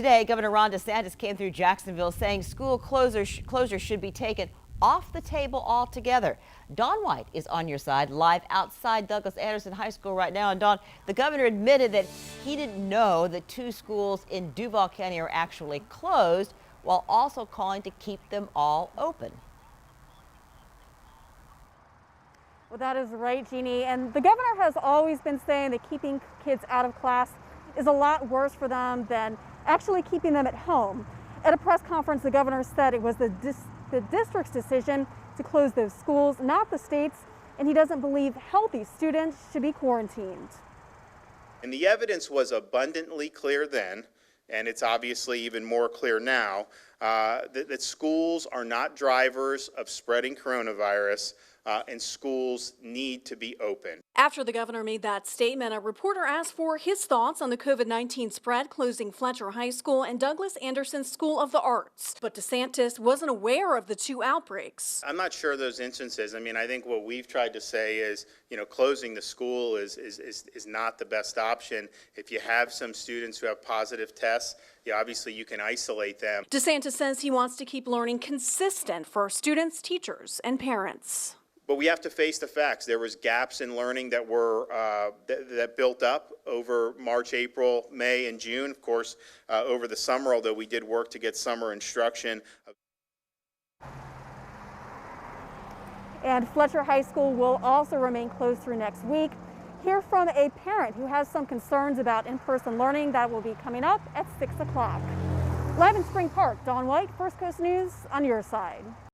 Today, Governor Ron DeSantis came through Jacksonville saying school closures should be taken off the table altogether. Dawn White is on your side, live outside Douglas Anderson High School right now. And Dawn, the governor admitted that he didn't know that 2 schools in Duval County are actually closed, while also calling to keep them all open. Well, that is right, Jeannie. And the governor has always been saying that keeping kids out of class is a lot worse for them than actually keeping them at home. At a press conference, the governor said it was the district's decision to close those schools, not the state's, and he doesn't believe healthy students should be quarantined. And the evidence was abundantly clear then, and it's obviously even more clear now, that schools are not drivers of spreading coronavirus, and schools need to be open. After the governor made that statement, a reporter asked for his thoughts on the COVID-19 spread closing Fletcher High School and Douglas Anderson School of the Arts. But DeSantis wasn't aware of the 2 outbreaks. I'm not sure those instances. I mean, I think what we've tried to say is, closing the school is not the best option. If you have some students who have positive tests, obviously you can isolate them. DeSantis says he wants to keep learning consistent for students, teachers, and parents. But we have to face the facts. There was gaps in learning that were that built up over March, April, May, and June. Of course, over the summer, although we did work to get summer instruction. And Fletcher High School will also remain closed through next week. Hear from a parent who has some concerns about in-person learning. That will be coming up at 6 o'clock. Live in Spring Park, Dawn White, First Coast News on your side.